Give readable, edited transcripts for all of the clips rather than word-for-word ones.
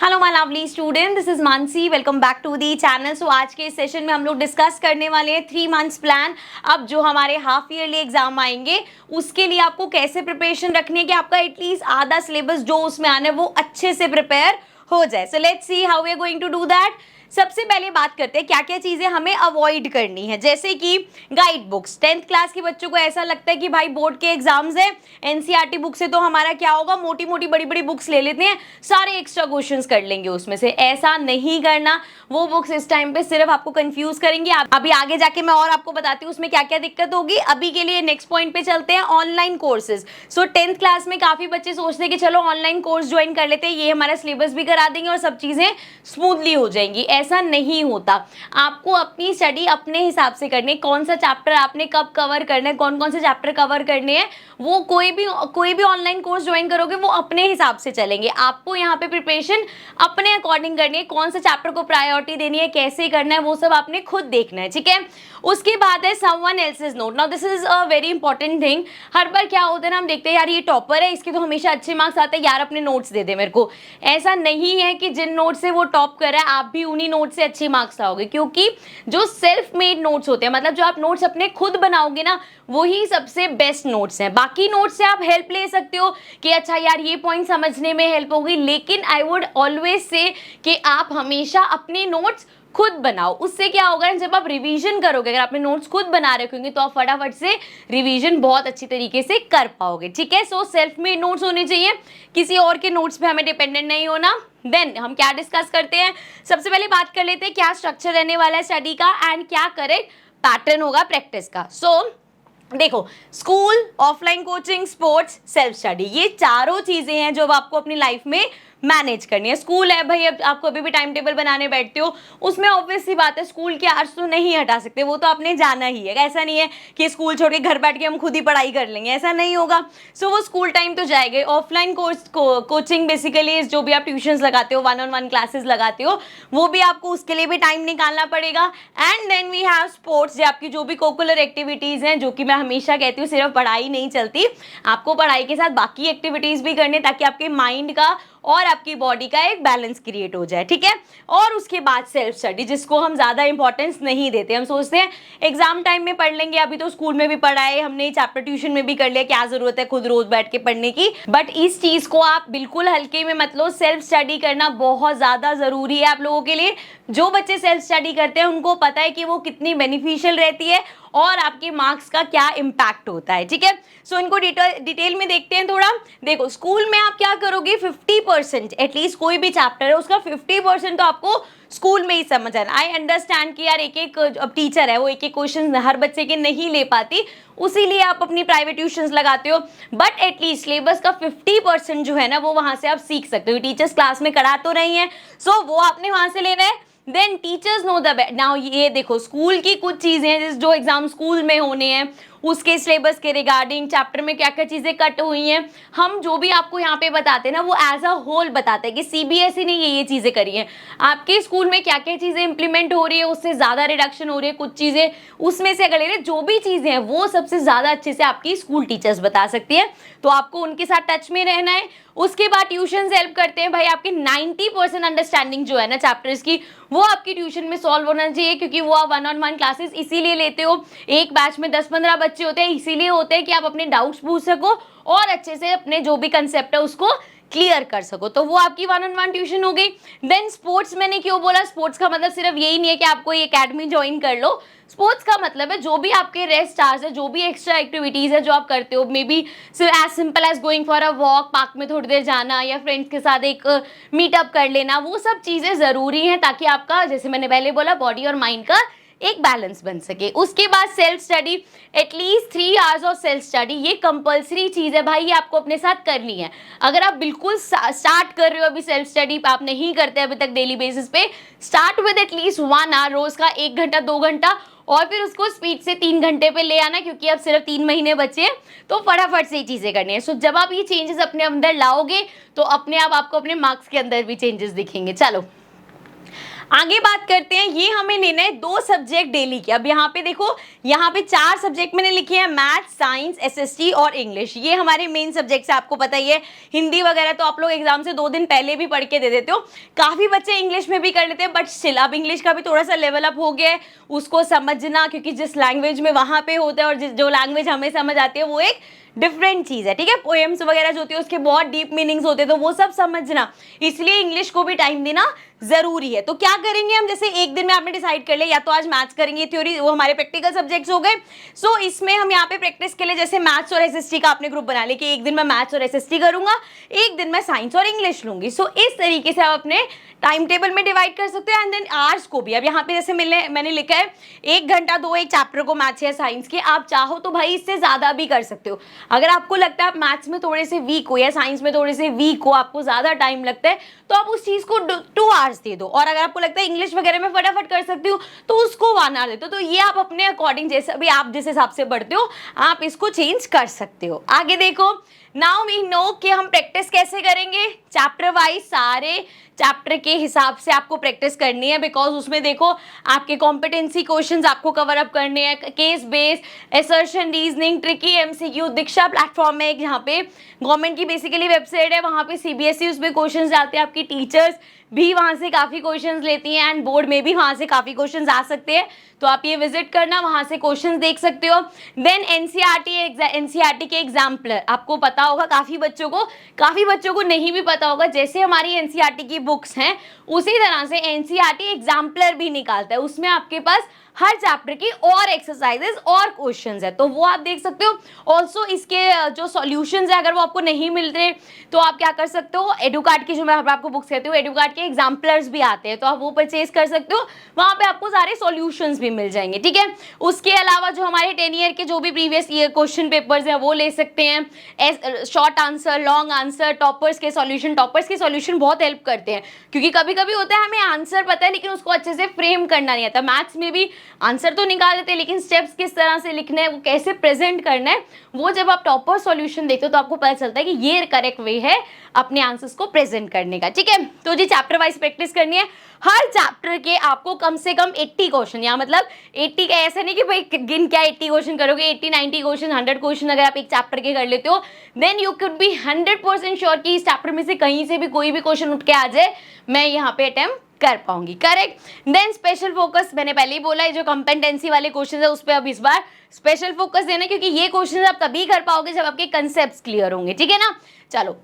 Hello my lovely student, this is Mansi. Welcome back to the channel. So आज के इस session में हम लोग डिस्कस करने वाले हैं 3 मंथ्स प्लान। अब जो हमारे हाफ ईयरली एग्जाम आएंगे उसके लिए आपको कैसे प्रिपरेशन रखनी है कि आपका एटलीस्ट आधा सिलेबस जो उसमें आना है वो अच्छे से प्रिपेयर हो जाए। So let's see how we are going to do that. सबसे पहले बात करते हैं क्या क्या चीज़ें हमें अवॉइड करनी है। जैसे कि गाइड बुक्स, 10th क्लास के बच्चों को ऐसा लगता है कि भाई बोर्ड के एग्जाम्स हैं, एनसीईआरटी बुक से तो हमारा क्या होगा, मोटी मोटी बड़ी बड़ी बुक्स ले लेते हैं, सारे एक्स्ट्रा क्वेश्चंस कर लेंगे उसमें से। ऐसा नहीं करना, वो बुक्स इस टाइम पे सिर्फ आपको कंफ्यूज करेंगी। अभी आगे जाके मैं और आपको बताती हूँ उसमें क्या क्या दिक्कत होगी। अभी के लिए नेक्स्ट पॉइंट पे चलते हैं, ऑनलाइन कोर्सेज। सो 10th क्लास में काफी बच्चे सोचते हैं कि चलो ऑनलाइन कोर्स ज्वाइन कर लेते हैं, ये हमारा सिलेबस भी करा देंगे और सब चीजें स्मूथली हो जाएंगी। ऐसा नहीं होता। आपको अपनी स्टडी अपने हिसाब से करनी है। कौन सा चैप्टर आपने कब कवर करना है, कौन कौन से चैप्टर कवर करने हैं, वो कोई भी ऑनलाइन कोर्स ज्वाइन करोगे वो अपने हिसाब से चलेंगे। आपको यहाँ पे प्रिपरेशन अपने अकॉर्डिंग करनी है। कौन सा चैप्टर को प्रायोरिटी देनी है, कैसे करना है, वो सब आपने खुद देखना है, ठीक है। उसके बाद है someone else's note. Now this is a very important thing. हर बार क्या होता है ना, हम देखते हैं यार ये टॉपर है, इसके तो हमेशा अच्छे मार्क्स आते हैं, यार अपने नोट्स दे दे मेरे को। ऐसा नहीं है कि जिन नोट से वो टॉप कर रहा है आप भी उन्हीं नोट से अच्छे मार्क्स लाओगे, क्योंकि जो सेल्फ मेड नोट्स होते हैं, मतलब जो आप नोट्स अपने खुद बनाओगे ना, वही सबसे बेस्ट नोट्स हैं। बाकी नोट्स से आप हेल्प ले सकते हो कि अच्छा यार ये पॉइंट समझने में हेल्प होगी, लेकिन आई वुड ऑलवेज से कि आप हमेशा अपने नोट्स खुद बनाओ। उससे क्या होगा, जब आप रिवीजन करोगे, अगर आपने नोट्स खुद बना रखोगे तो आप फटाफट से रिवीजन बहुत अच्छी तरीके से कर पाओगे, ठीक है। सो सेल्फ मेड नोट्स होने चाहिए, किसी और के नोट्स पे हमें डिपेंडेंट नहीं होना। देन हम क्या डिस्कस करते हैं, सबसे पहले बात कर लेते हैं क्या स्ट्रक्चर रहने वाला है स्टडी का एंड क्या करेक्ट पैटर्न होगा प्रैक्टिस का। सो देखो, school, offline coaching, sports, self study, ये चारों चीजें हैं जो आपको अपनी लाइफ में मैनेज करनी है। स्कूल है भाई, अब आपको अभी भी टाइम टेबल बनाने बैठते हो, उसमें ऑब्वियस सी बात है स्कूल के आवर्स तो नहीं हटा सकते, वो तो आपने जाना ही है। ऐसा नहीं है कि स्कूल छोड़ के घर बैठ के हम खुद ही पढ़ाई कर लेंगे, ऐसा नहीं होगा। सो वो स्कूल टाइम तो जाएगा। ऑफलाइन कोचिंग बेसिकली जो भी आप ट्यूशंस लगाते हो, 1-on-1 क्लासेस लगाते हो, वो भी आपको उसके लिए भी टाइम निकालना पड़ेगा। And then we have sports, जो आपकी जो भी कोकुलर एक्टिविटीज हैं, जो कि मैं हमेशा कहती हूँ सिर्फ पढ़ाई नहीं चलती, आपको पढ़ाई के साथ बाकी एक्टिविटीज भी करने, ताकि आपके माइंड का और आपकी बॉडी का एक बैलेंस क्रिएट हो जाए, ठीक है। और उसके बाद सेल्फ स्टडी, जिसको हम ज्यादा इंपॉर्टेंस नहीं देते। हम सोचते हैं एग्जाम टाइम में पढ़ लेंगे, अभी तो स्कूल में भी पढ़ा है हमने, चैप्टर ट्यूशन में भी कर लिया, क्या जरूरत है खुद रोज बैठ के पढ़ने की। बट इस चीज को आप बिल्कुल हल्के में मत लो। सेल्फ स्टडी करना बहुत ज्यादा जरूरी है आप लोगों के लिए। जो बच्चे सेल्फ स्टडी करते हैं उनको पता है कि वो कितनी बेनिफिशियल रहती है और आपके मार्क्स का क्या इम्पैक्ट होता है, ठीक है। सो इनको डिटेल में देखते हैं थोड़ा। देखो, स्कूल में आप क्या करोगे, 50% एटलीस्ट कोई भी चैप्टर है उसका 50% तो आपको स्कूल में ही समझ आना। आई अंडरस्टैंड कि यार एक एक अब टीचर है, वो एक एक क्वेश्चन हर बच्चे के नहीं ले पाती, उसीलिए आप अपनी प्राइवेट ट्यूशंस लगाते हो। बट एटलीस्ट सिलेबस का 50% जो है ना, वो वहां से आप सीख सकते हो। टीचर्स क्लास में करा तो रही हैं, सो वो आपने वहां से लेना है। Then teachers know the best. Now ये देखो, स्कूल की कुछ चीजें जो एग्जाम स्कूल में होने हैं, उसके सिलेबस के रिगार्डिंग चैप्टर में क्या क्या चीजें कट हुई हैं, हम जो भी आपको यहाँ पे बताते हैं ना, वो एज अ होल बताते हैं कि सीबीएसई ने ये चीजें करी हैं, आपके स्कूल में क्या क्या चीजें इंप्लीमेंट हो रही है, उससे ज्यादा रिडक्शन हो रही है कुछ चीजें, उसमें से अगर जो भी चीजें हैं वो सबसे ज्यादा अच्छे से आपकी स्कूल टीचर्स बता सकती है, तो आपको उनके साथ टच में रहना है। उसके बाद ट्यूशन हेल्प करते हैं भाई, आपकी 90% अंडरस्टैंडिंग जो है ना चैप्टर्स की, वो आपकी ट्यूशन में सॉल्व होना चाहिए, क्योंकि वो आप 1-on-1 क्लासेस इसीलिए लेते हो। एक बैच में 10-15 बच्चे होते हैं, इसीलिए होते हैं कि आप अपने डाउट्स पूछ सको और अच्छे से अपने जो भी कंसेप्ट है उसको क्लियर कर सको, तो वो आपकी 1-on-1 ट्यूशन हो गई। देन स्पोर्ट्स, मैंने क्यों बोला स्पोर्ट्स का मतलब सिर्फ यही नहीं है कि आप कोई एकेडमी ज्वाइन कर लो। स्पोर्ट्स का मतलब है जो भी आपके रेस्ट आवर्स है, जो भी एक्स्ट्रा एक्टिविटीज है जो आप करते हो, may be as simple as going for a walk, park में थोड़ी देर जाना, या फ्रेंड्स के साथ एक मीटअप कर लेना, वो सब चीजें जरूरी हैं ताकि आपका, जैसे मैंने पहले बोला, बॉडी और माइंड का एक बैलेंस बन सके। उसके बाद self study, at least 3 hours of self study, ये कंपलसरी चीज है भाई, ये आपको अपने साथ करनी है। अगर आप बिल्कुल स्टार्ट कर रहे हो अभी सेल्फ स्टडी, आप नहीं करते अभी तक डेली बेसिस पे, स्टार्ट विद एटलीस्ट 1 आवर, रोज का 1 घंटा 2 घंटा, और फिर उसको स्पीड से 3 घंटे पे ले आना, क्योंकि अब सिर्फ 3 महीने बचे हैं, तो फटाफट से ये चीजें करनी है। सो जब आप ये चेंजेस अपने अंदर लाओगे तो अपने आप आपको अपने मार्क्स के अंदर भी चेंजेस दिखेंगे। चलो आगे बात करते हैं, ये हमें लेना है 2 सब्जेक्ट डेली के। अब यहाँ पे देखो, यहाँ पे 4 सब्जेक्ट मैंने लिखे हैं, मैथ्स, साइंस, एसएसटी और इंग्लिश। ये हमारे मेन सब्जेक्ट्स है, आपको पता ही है। हिंदी वगैरह तो आप लोग एग्जाम से 2 दिन पहले भी पढ़ के दे देते हो। काफी बच्चे इंग्लिश में भी कर लेते हैं, बट स्टिल अब इंग्लिश का भी थोड़ा सा लेवल अप हो गया है, उसको समझना, क्योंकि जिस लैंग्वेज में वहां पे होता है और जो लैंग्वेज हमें समझ आती है वो एक डिफरेंट चीज है, ठीक है। पोएम्स वगैरह जो होती है उसके बहुत डीप मीनिंग्स होते हैं, तो वो सब समझना, इसलिए इंग्लिश को भी टाइम देना जरूरी है। तो क्या करेंगे हम, जैसे एक दिन में आपने डिसाइड कर लिया, या तो आज मैथ्स करेंगे, थ्योरी, वो हमारे प्रैक्टिकल सब्जेक्ट्स हो गए। सो इसमें हम यहाँ पे प्रैक्टिस के लिए जैसे मैथ्स और एसएसटी का आपने ग्रुप बना लिया कि एक दिन मैं मैथ्स और एसएसटी करूंगा, एक दिन मैं साइंस और इंग्लिश लूंगी। सो इस तरीके से आप अपने टाइम टेबल में डिवाइड कर सकते हो। एंड देन आवर्स को भी, अब यहाँ पे जैसे मैंने लिखा है 1 घंटा दो एक चैप्टर को मैथ्स या साइंस के, आप चाहो तो भाई इससे ज्यादा भी कर सकते हो। अगर आपको लगता है आप मैथ्स में थोड़े से वीक हो या साइंस में थोड़े से वीक हो, आपको ज्यादा टाइम लगता है, तो आप उस चीज को 2 आवर्स दे दो। और अगर आपको लगता है इंग्लिश वगैरह में फटाफट कर सकती हो तो उसको 1 आवर दे दो। तो ये आप अपने अकॉर्डिंग, जैसे अभी आप जिस हिसाब से पढ़ते हो आप इसको चेंज कर सकते हो। आगे देखो, नाउ वी नो कि हम प्रैक्टिस कैसे करेंगे। चैप्टर वाइज सारे चैप्टर के हिसाब से आपको प्रैक्टिस करनी है, बिकॉज उसमें देखो आपके कॉम्पिटेंसी क्वेश्चंस आपको कवर अप करने हैं, case based, assertion, reasoning, tricky, MCQ. Diksha platform है, यहाँ पे गवर्नमेंट की बेसिकली वेबसाइट है, वहाँ पे सीबीएसई उसमें क्वेश्चंस आते हैं, आपकी टीचर्स भी वहाँ से काफ़ी क्वेश्चंस लेती हैं, एंड बोर्ड में भी वहाँ से काफ़ी क्वेश्चंस आ सकते हैं। तो आप ये विजिट करना, वहाँ से क्वेश्चंस देख सकते हो। देन एनसीईआरटी के एग्जाम्पलर आपको पता होगा, काफ़ी बच्चों को नहीं भी पता होगा। जैसे हमारी एनसीईआरटी की बुक्स हैं उसी तरह से एनसीईआरटी एग्जाम्पलर भी निकालता है, उसमें आपके पास हर चैप्टर की और एक्सरसाइजेस और क्वेश्चंस है, तो वो आप देख सकते हो। ऑल्सो इसके जो सॉल्यूशंस है, अगर वो आपको नहीं मिल रहे तो आप क्या कर सकते हो, एडुकार्ड की, जो मैं आपको बुक्स कहती हूँ, एडुकार्ड के एग्जाम्पलर्स भी आते हैं, तो आप वो परचेज कर सकते हो, वहाँ पे आपको सारे सॉल्यूशंस भी मिल जाएंगे, ठीक है। उसके अलावा जो हमारे 10 ईयर के जो भी प्रीवियस ईयर क्वेश्चन पेपर्स हैं वो ले सकते हैं, short answer, long answer, toppers के सॉल्यूशन बहुत हेल्प करते हैं, क्योंकि कभी कभी होता है हमें आंसर पता है लेकिन उसको अच्छे से फ्रेम करना नहीं आता। मैथ्स में भी आंसर तो निकाल देते हैं, लेकिन स्टेप्स किस तरह से लिखना है, वो कैसे प्रेजेंट करना है, वो जब आप टॉपर सॉल्यूशन देखते हो तो आपको पता चलता है कि ये करेक्ट वे है अपने आंसर्स को प्रेजेंट करने का, ठीक है। तो जी चैप्टर वाइज प्रैक्टिस करनी है। हर चैप्टर के आपको कम से कम 80 क्वेश्चन, या मतलब 80 का ऐसा नहीं कि भाई गिन क्या 80 क्वेश्चन करोगे, 80, 90 क्वेश्चन, 100 क्वेश्चन अगर आप एक चैप्टर के कर लेते हो, then you could be 100% sure कि इस चैप्टर में से कहीं से भी कोई भी क्वेश्चन उठ के आ जाए, मैं यहाँ पे अटेम्प्ट कर पाऊंगी, करेक्ट। देन स्पेशल फोकस, मैंने पहले ही बोला है, जो कंपेटेंसी वाले क्वेश्चन है उस पर अब इस बार स्पेशल फोकस देना, क्योंकि ये क्वेश्चन आप तभी कर पाओगे जब आपके कंसेप्ट क्लियर होंगे, ठीक है ना। चलो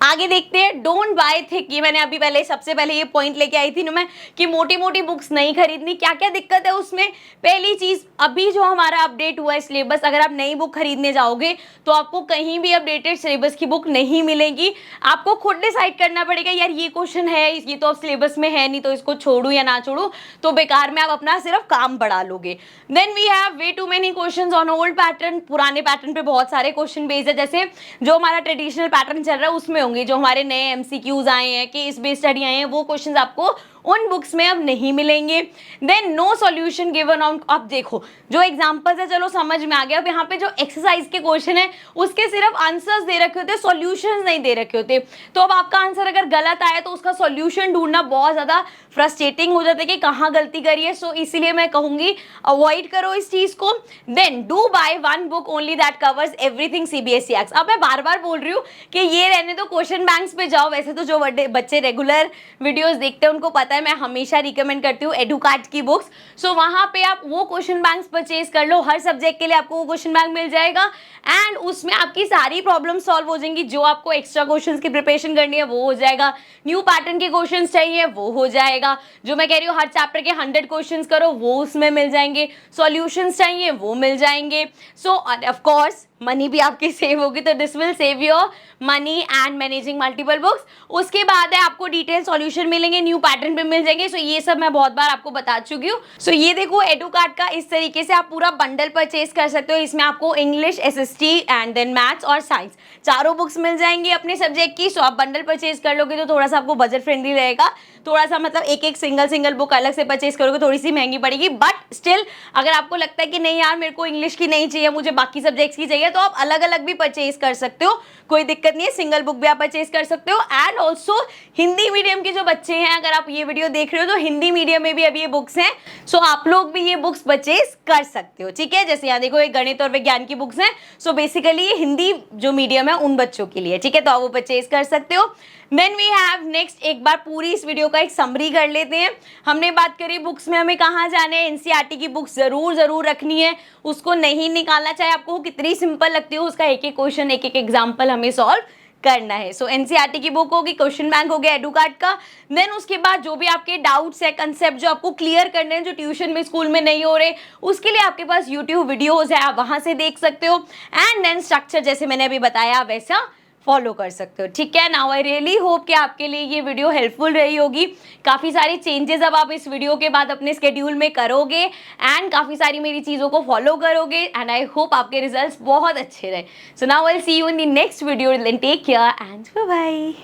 आगे देखते हैं। डोंट बाय थिक, ये मैंने अभी सबसे पहले ये पॉइंट लेके आई थी ना मैं, कि मोटी मोटी बुक्स नहीं खरीदनी। क्या क्या दिक्कत है उसमें, पहली चीज, अभी जो हमारा अपडेट हुआ है सिलेबस, अगर आप नई बुक खरीदने जाओगे तो आपको कहीं भी अपडेटेड सिलेबस की बुक नहीं मिलेगी। आपको खुद डिसाइड करना पड़ेगा, यार ये क्वेश्चन है, ये तो अब सिलेबस में है नहीं, तो इसको छोड़ू या ना छोड़ू, तो बेकार में आप अपना सिर्फ काम बढ़ा लोगे। Then we have way too many questions on old pattern, पुराने पैटर्न पे बहुत सारे क्वेश्चन बेस्ड है, जैसे जो हमारा ट्रेडिशनल पैटर्न चल रहा है उसमें होंगे, जो हमारे नए एमसीक्यूज आए हैं, केस बेस्ड स्टडी आए हैं, वो क्वेश्चंस आपको उन बुक्स में अब नहीं मिलेंगे। Then no solution given on, अब देखो जो एग्जांपल्स है चलो समझ में आ गया, अब यहाँ पे जो एक्सरसाइज के क्वेश्चन है उसके सिर्फ आंसर्स दे रखे होते, सॉल्यूशंस नहीं दे रखे होते, तो अब आपका आंसर अगर गलत आया तो उसका सॉल्यूशन ढूंढना बहुत ज्यादा फ्रस्ट्रेटिंग हो जाता है कि कहाँ गलती करी है। सो इसीलिए मैं कहूंगी अवॉइड करो इस चीज को। Then do buy one book only that covers everything CBSE X. अब मैं बार बार बोल रही हूँ कि ये रहने दो, क्वेश्चन बैंक्स पे जाओ। वैसे तो जो बच्चे रेगुलर वीडियोस देखते हैं उनको पता है, मैं हमेशा रिकमेंड करती हूँ एडुकार्ड की बुक्स। सो वहां पे आप वो क्वेश्चन बैंक्स परचेज कर लो, हर सब्जेक्ट के लिए आपको वो क्वेश्चन बैंक मिल जाएगा, एंड उसमें आपकी सारी प्रॉब्लम सॉल्व हो जाएंगी। जो आपको एक्स्ट्रा क्वेश्चंस की प्रिपरेशन करनी है वो हो जाएगा, न्यू पैटर्न के क्वेश्चंस चाहिए वो हो जाएगा, जो मैं कह रही हूँ हर चैप्टर के 100 क्वेश्चंस करो वो उसमें मिल जाएंगे, सॉल्यूशंस चाहिए वो मिल जाएंगे। सो ऑफ कोर्स मनी भी आपकी सेव होगी, तो this will save your money and managing multiple books. उसके बाद है आपको डिटेल सॉल्यूशन मिलेंगे, न्यू पैटर्न पे मिल जाएंगे। सो ये सब मैं बहुत बार आपको बता चुकी हूँ। सो ये देखो एडुकार्ड का इस तरीके से आप पूरा बंडल परचेज कर सकते हो। इसमें आपको English, SST and then maths और साइंस चारों बुक्स मिल जाएंगी अपने सब्जेक्ट की। सो आप बंडल परचेज कर लोगे तो थोड़ा सा आपको बजट फ्रेंडली रहेगा, थोड़ा सा मतलब एक एक सिंगल बुक अलग से परचेज करोगे थोड़ी सी महंगी पड़ेगी, बट स्टिल अगर आपको लगता है कि नहीं यार मेरे को इंग्लिश की नहीं चाहिए, मुझे बाकी सब्जेक्ट्स की चाहिए, तो आप अलग अलग भी परचेज कर सकते हो, कोई दिक्कत नहीं है, सिंगल बुक भी आप परचेज कर सकते हो। एंड ऑल्सो हिंदी मीडियम के जो बच्चे हैं, अगर आप ये वीडियो देख रहे हो तो हिंदी मीडियम में भी अभी ये बुक्स हैं, सो आप लोग भी ये बुक्स परचेज कर सकते हो, ठीक है। जैसे यहाँ देखो एक गणित और विज्ञान की बुक्स हैं, सो बेसिकली ये हिंदी जो मीडियम है उन बच्चों के लिए, ठीक है, तो आप वो परचेज कर सकते हो। देन वी हैव नेक्स्ट, एक बार पूरी इस वीडियो का एक समरी कर लेते हैं। हमने बात करी बुक्स में हमें कहाँ जाना है, एनसीईआरटी की बुक्स जरूर रखनी है, उसको नहीं निकालना, चाहे आपको कितनी सिंपल लगती हो, उसका एक एक क्वेश्चन एक एक एग्जाम्पल हमें सॉल्व करना है। सो एनसीईआरटी की बुक होगी, क्वेश्चन बैंक हो गया एडुकार्ड का। देन उसके बाद जो भी आपके डाउट्स है, कंसेप्ट जो आपको क्लियर करने हैं, जो ट्यूशन में स्कूल में नहीं हो रहे, उसके लिए आपके पास यूट्यूब वीडियोज है, आप वहां से देख सकते हो। एंड देन स्ट्रक्चर जैसे मैंने अभी बताया वैसा फॉलो कर सकते हो, ठीक है। नाउ आई रियली होप कि आपके लिए ये वीडियो हेल्पफुल रही होगी। काफ़ी सारी चेंजेस अब आप इस वीडियो के बाद अपने स्केड्यूल में करोगे एंड काफ़ी सारी मेरी चीज़ों को फॉलो करोगे एंड आई होप आपके रिजल्ट्स बहुत अच्छे रहे। So now I will see you in the next video, then take care and bye bye.